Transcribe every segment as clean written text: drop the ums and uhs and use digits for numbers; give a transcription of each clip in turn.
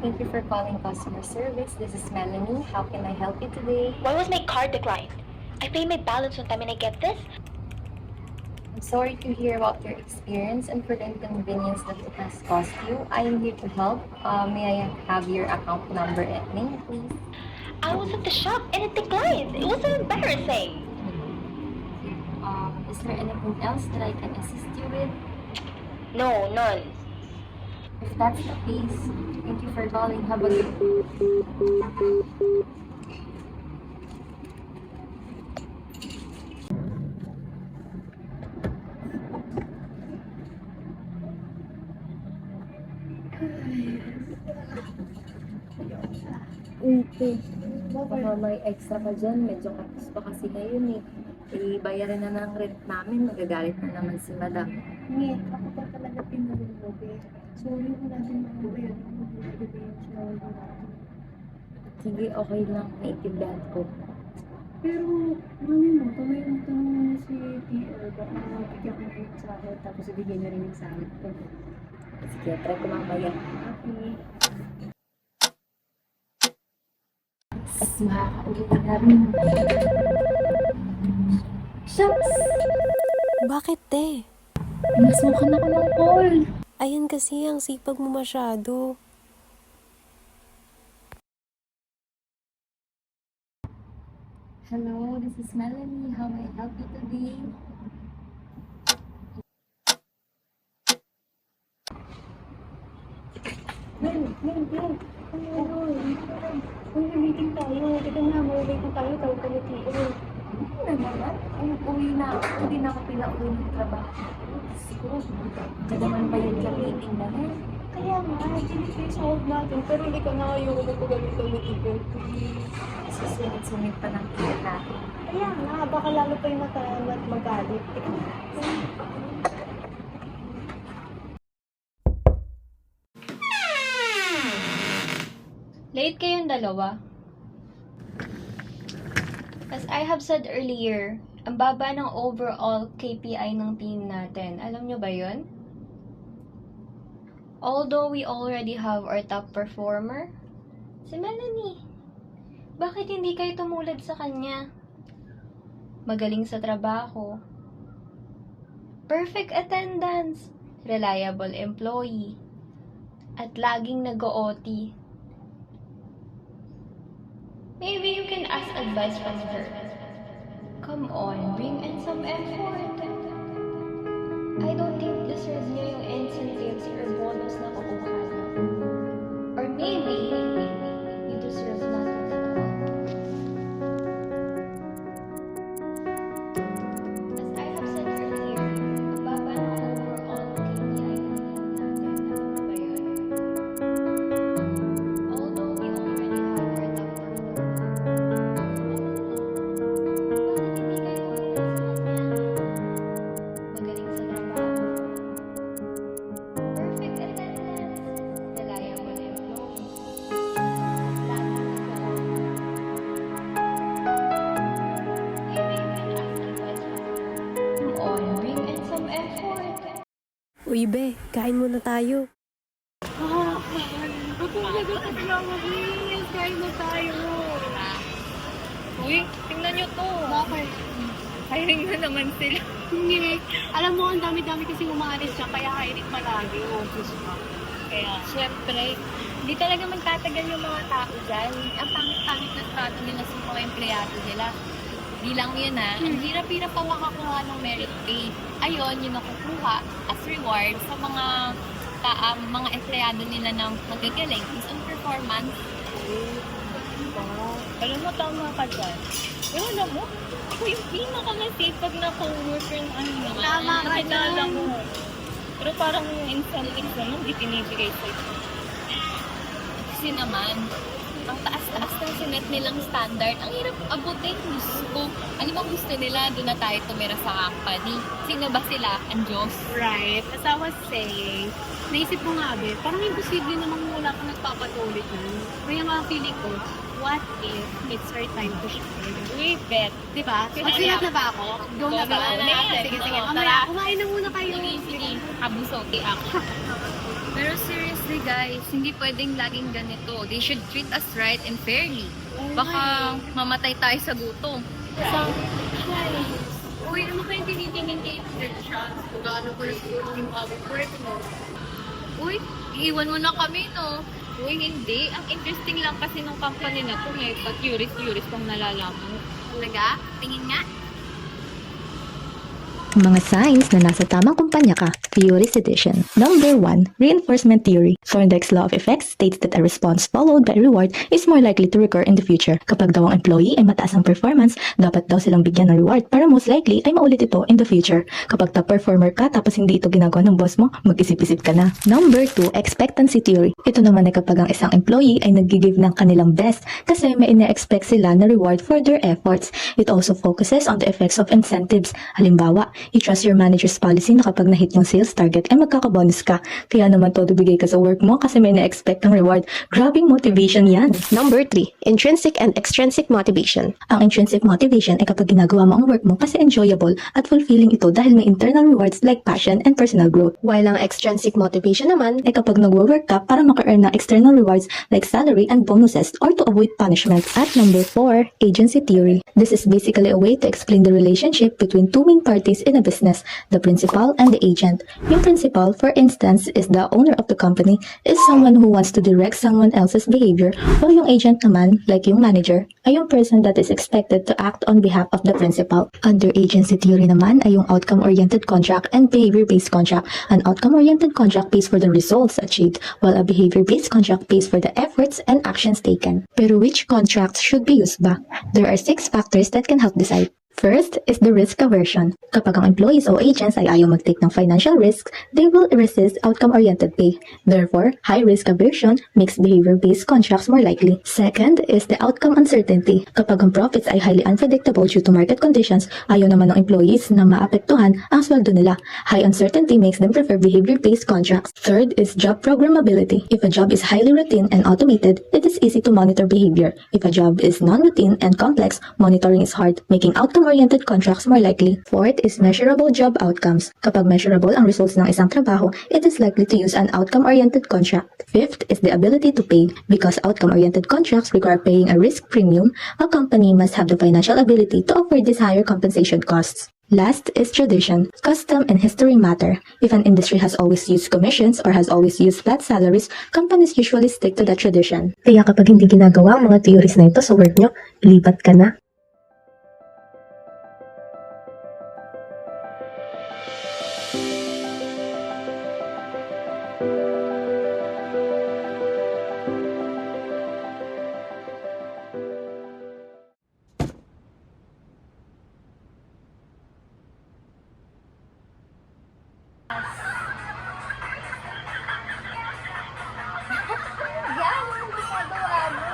Thank you for calling customer service. This is Melanie. How can I help you today? Why was my card declined? I pay my balance on time and I get this? I'm sorry to hear about your experience and for the inconvenience that it has caused you. I am here to help. May I have your account number and name, please? I was at the shop and it declined. It was so embarrassing. Is there anything else that I can assist you with? No, none. If that's the case, thank you for calling. Have a good Okay. Baka may extra pa dyan. Medyo kapos pa kasi ngayon eh. Bayaran na ng rent namin. Magagalit na naman si madam. Ngit, ako pa talaga pinulog eh. Sorry kung natin makabayan ako magbibigay yung sinawag natin. Sige, okay lang. Naiintindihan ko. Pero, mami mo, tumayong tanong si PR, baka bigyan ko na yung sahod, tapos ibigay na rin yung sahod ko. Sige, try ko mamaya. Okay. Makakaulit na rin. Shucks! Bakit, te? Nasukan ako ng call. Ayan kasi, ang sipag mo masyado. Hello, this is Melanie. How may I help you today? Mel. Uy, meeting tayo. Ito na, maulit na tayo. Tawag ka ni PR. Ano naman? Uwi na ako. Hindi na ako pinauwi ng trabaho. Siguro, kadaman pa yung meeting na yan. Kaya nga, hindi kayo sahod natin. Pero hindi ka na kayo magpagalitan ni PR. Susunod-sunod pa ng kita natin. Kaya nga, baka lalo pa yung matahan at magalit. Late kayong dalawa. As I have said earlier, ang baba ng overall KPI ng team natin. Alam nyo ba yun? Although we already have our top performer, si Melanie. Bakit hindi kayo tumulad sa kanya? Magaling sa trabaho. Perfect attendance. Reliable employee. At laging nag-OT. Maybe you can ask advice from her. Come on, bring in some effort. I don't think deserve niya yung incentives or bonus na kukuha niya. Or maybe, you deserve nothing at all. As I have said earlier, ang baba ng overall KPI ng team natin. Alam mo ba yun? Although we already have our top performer. Bakit hindi kayo tumulad sa kanya? Magaling sa trabaho. Perfect attendance. Reliable employee. Lagi nag-o-OT. Maybe you can ask advice from her. Come on, bring in some effort. Uy, be, kain muna tayo. Ako nagkakad lang ako. Kain na tayo. Uy, tingnan nyo to. Bakit? Hiring na naman sila. Hindi. Alam mo, ang dami-dami kasi umaalis siya, kaya hiring palagi. Obvious pa. Kaya, syempre, hindi talaga magtatagal yung mga tao dyan. Ang pangit-pangit na trato nila sa mga empleyado nila. Di lang yun ang hirap-hirap pa makakuha ng merit pay. Ayun, yun nakukuha as reward sa mga empleyado nila ng magagaling based on performance. Alam mo, tama ka dyan. Pero alam mo, ako yung pinaka-nasipag na co-worker na ano naman. Tama ka Nakilala dyan. mo. Pero parang yung incentives naman, di tinibigay sa'yo. Kasi naman, ang taas-taas ng sinet nilang standard, ang hirap abutin. Gusto. Ano bang gusto nila? Doon na tayo tumira sa company. Sino ba sila? Ang Diyos. Right. As I was saying, naisip mo nga, be, parang imposible namang wala kang nagpapatuloy nun. Kaya nga feeling ko, what if it's our time to shine? Uy, bet. Diba? Sige, Magsilat na ba ako? Go na ba? Go na. Sige, sige. Oo, Mamaya, tara. kumain na muna kayo. Sige, sige. Kabusogi ako. Pero seriously guys, hindi pwedeng laging ganito. They should treat us right and fairly. Baka mamatay tayo sa gutom. Sa Uy, ano kayo tinitingin kay Chance? Kung gaano ko yung work mo? Uy, iiwan mo na kami, no? Uy, hindi. Ang interesting lang kasi nung company na to, may pa-curious pang nalalaman. Talaga? Tingin nga. Mga signs na nasa tamang kumpanya ka. Theories Edition. Number 1. Reinforcement Theory. Thorndike's Law of Effects states that a response followed by a reward is more likely to recur in the future. Kapag daw ang employee ay mataas ang performance, dapat daw silang bigyan ng reward para most likely ay maulit ito in the future. Kapag top performer ka tapos hindi ito ginagawa ng boss mo, mag-isip-isip ka na. Number 2. Expectancy Theory. Ito naman ay kapag ang isang employee ay nag-give ng kanilang best kasi may ina-expect sila na reward for their efforts. It also focuses on the effects of incentives. Halimbawa, you trust your manager's policy na kapag na-hit yung sales target ay magkakabonus ka. Kaya naman todo bigay ka sa work mo kasi may na-expect ng reward. Grabing motivation yan. Number 3. Intrinsic and extrinsic motivation. Ang intrinsic motivation ay kapag ginagawa mo ang work mo kasi enjoyable at fulfilling ito dahil may internal rewards like passion and personal growth. While ang extrinsic motivation naman Ay kapag nag-work ka para maka-earn ng external rewards like salary and bonuses or to avoid punishments. At number 4, agency theory. This is basically a way to explain the relationship between two main parties in a business, the principal and the agent. Yung principal, for instance, is the owner of the company, is someone who wants to direct someone else's behavior, while yung agent naman, like yung manager, ay yung person that is expected to act on behalf of the principal. Under agency theory naman ay yung outcome-oriented contract and behavior-based contract. An outcome-oriented contract pays for the results achieved, while a behavior-based contract pays for the efforts and actions taken. Pero which contracts should be used ba? There are 6 factors that can help decide. First is the risk aversion. Kapag ang employees o agents ay ayaw mag-take ng financial risks, they will resist outcome-oriented pay. Therefore, high risk aversion makes behavior-based contracts more likely. Second is the outcome uncertainty. Kapag ang profits ay highly unpredictable due to market conditions, ayaw naman ng employees na maapektuhan ang sweldo nila. High uncertainty makes them prefer behavior-based contracts. Third is job programmability. If a job is highly routine and automated, it is easy to monitor behavior. If a job is non-routine and complex, monitoring is hard, making outcome-oriented contracts more likely. Fourth is measurable job outcomes. Kapag measurable ang results ng isang trabaho, it is likely to use an outcome-oriented contract. Fifth is the ability to pay. Because outcome-oriented contracts require paying a risk premium, a company must have the financial ability to afford these higher compensation costs. Last is tradition. Custom and history matter. If an industry has always used commissions or has always used flat salaries, companies usually stick to that tradition. Kaya kapag hindi ginagawa ang mga theories na ito sa work nyo, ilipat ka na. Yan, yung ginagawa mo.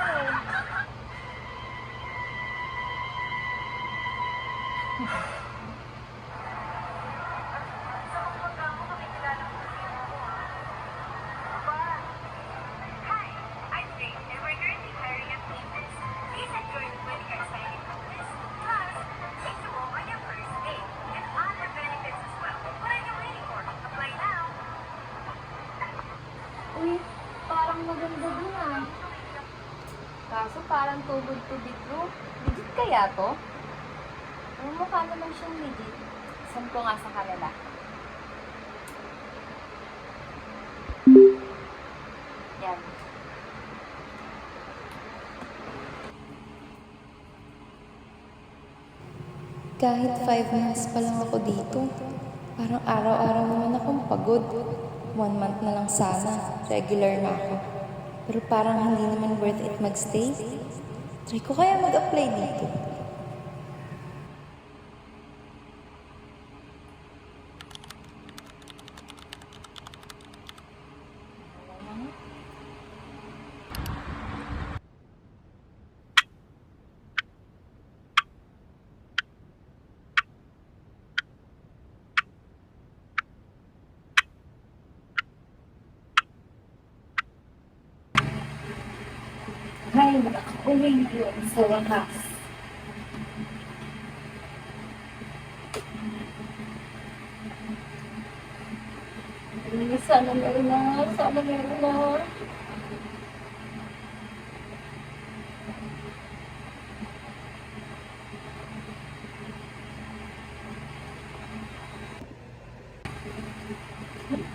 Uy, parang maganda din ah. Kaso parang too good to be true. Legit kaya to? Ang mukha naman siyang legit. Saan ko nga sa kanila? Yan. Kahit 5 months pa lang ako dito, parang araw-araw naman akong pagod. 1 month na lang sana, regular na ako. Pero parang hindi naman worth it magstay. Try ko kaya mag-apply dito. Ay, nakauling yun sa wakas. Inis Sana meron na. Sana meron na.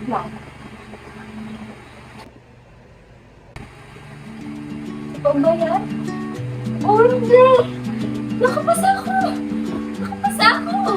Lang. Ito ba yan? Oh, hindi! Nakapasa ako! Nakapasa ako!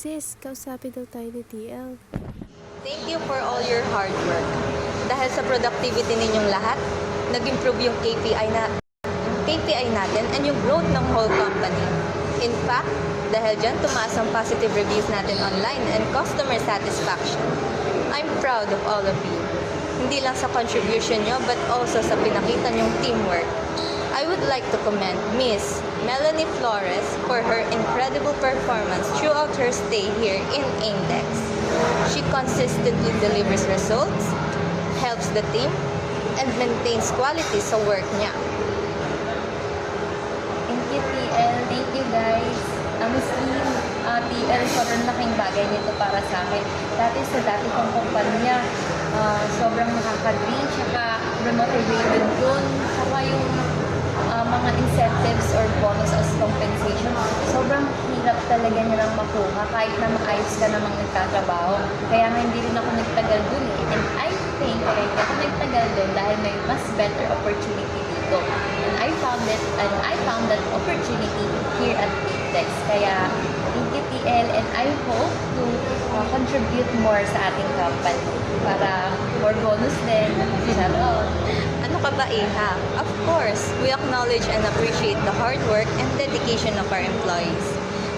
Sis, kausapin daw tayo ni TL. Thank you for all your hard work. Dahil sa productivity ninyong lahat, nag-improve yung KPI natin and yung growth ng whole company. In fact, dahil dyan tumaas ang positive reviews natin online and customer satisfaction. I'm proud of all of you. Hindi lang sa contribution nyo, but also sa pinakita nyong teamwork. I would like to commend Miss Melanie Flores for her incredible performance throughout her stay here in Index. She consistently delivers results, helps the team, and maintains quality sa work niya. Thank you, TL. Thank you, guys. Miss Lim, TL, sobrang laking bagay nito para sa akin. Dati sa dati kong kumpanya, sobrang nakaka-drain, tsaka remotivated dun. Tsaka yung mga incentives or bonus as compensation, sobrang hirap talaga nilang makuha kahit na maayos ka namang nagtatrabaho. Kaya nga hindi rin ako nagtagal dun eh. And I think kaya hindi ako nagtagal dun dahil may mas better opportunity dito. And I found that opportunity here at Index. Kaya thank you, TL, and I hope to contribute more sa ating company para more bonus din. Salamat. Ano ka ba, Iha? Of course, we acknowledge and appreciate the hard work and dedication of our employees.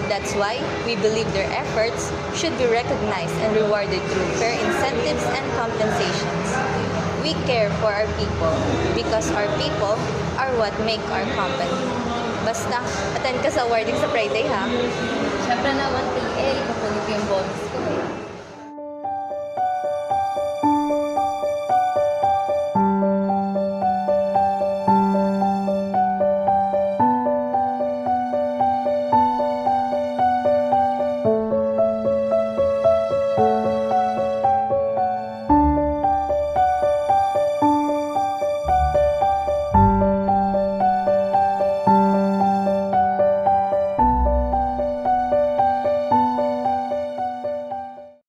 That's why we believe their efforts should be recognized and rewarded through fair incentives and compensations. We care for our people because our people are what make our company. Basta, attend ka sa awarding sa Friday, ha? Siyempre naman, TL, kukunin ko yung bonus ko eh.